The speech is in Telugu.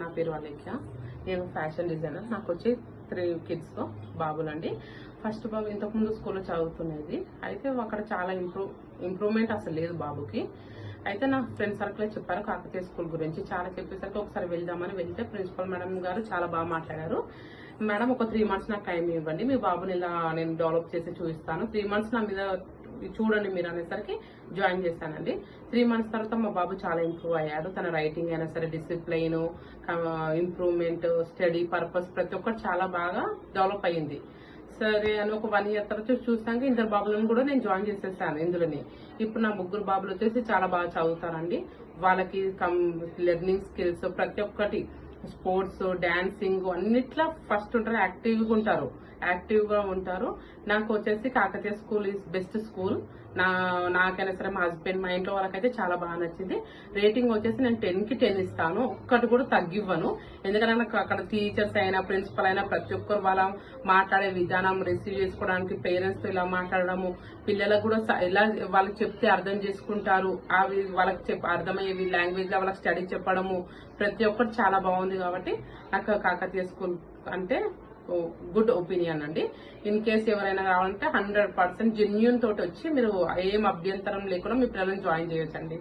నా పేరు అలేఖ్య. నేను ఫ్యాషన్ డిజైనర్. నాకు వచ్చి 3 kids బాబులండి. ఫస్ట్ బాబు ఇంతకుముందు స్కూల్లో చదువుతున్నది. అయితే అక్కడ చాలా ఇంప్రూవ్మెంట్ అసలు లేదు బాబుకి. అయితే నా ఫ్రెండ్ సర్కిల్ చెప్పారు కాకతీయ స్కూల్ గురించి. చాలా చెప్పేసరికి ఒకసారి వెళ్దామని వెళ్తే ప్రిన్సిపల్ మేడం గారు చాలా బాగా మాట్లాడారు. మేడం ఒక 3 months నాకు టైం ఇవ్వండి, మీ బాబుని ఇలా నేను డెవలప్ చేసి చూపిస్తాను, 3 months నా మీద చూడండి మీరు అనేసరికి జాయిన్ చేశానండి. 3 months తర్వాత మా బాబు చాలా ఇంప్రూవ్ అయ్యాడు. తన రైటింగ్ అయినా సరే, డిసిప్లైన్, ఇంప్రూవ్మెంట్, స్టడీ పర్పస్ ప్రతి ఒక్కటి చాలా బాగా డెవలప్ అయ్యింది. సరే అని ఒక 1 year తర్వాత చూసాక 2 బాబులను కూడా నేను జాయిన్ చేసేసాను ఇందులోని. ఇప్పుడు నా 3 బాబులు వచ్చేసి చాలా బాగా చదువుతారండి. వాళ్ళకి లెర్నింగ్ స్కిల్స్ ప్రతి ఒక్కటి, స్పోర్ట్స్, డాన్సింగ్ అన్నిట్లో ఫస్ట్ ఉంటారు, యాక్టివ్ గా ఉంటారు. నాకు వచ్చేసి Kakatiya school is best school. నాకైనా సరే, మా హస్బెండ్, మా ఇంట్లో వాళ్ళకైతే చాలా బాగా నచ్చింది. రేటింగ్ వచ్చేసి నేను 10కి 10 ఇస్తాను, ఒక్కటి కూడా తగ్గివ్వను. ఎందుకంటే నాకు అక్కడ టీచర్స్ అయినా, ప్రిన్సిపల్ అయినా ప్రతి ఒక్కరు వాళ్ళ మాట్లాడే విధానం, రిసీవ్ చేసుకోవడానికి పేరెంట్స్ తో ఇలా మాట్లాడడము, పిల్లలకు కూడా ఎలా వాళ్ళకి చెప్తే అర్థం చేసుకుంటారు, వాళ్ళకి అర్థమయ్యే లాంగ్వేజ్ లో వాళ్ళకి స్టడీ చెప్పడము, ప్రతి ఒక్కటి చాలా బాగుంది. కాబట్టి నాకు కాకతీయ స్కూల్ అంటే గుడ్ ఒపీనియన్ అండి. ఇన్ కేసు ఎవరైనా రావాలంటే 100% జెన్యూన్ తోటి వచ్చి మీరు ఏం అభ్యంతరం లేకుండా మీ పిల్లల్ని జాయిన్ చేయొచ్చండి.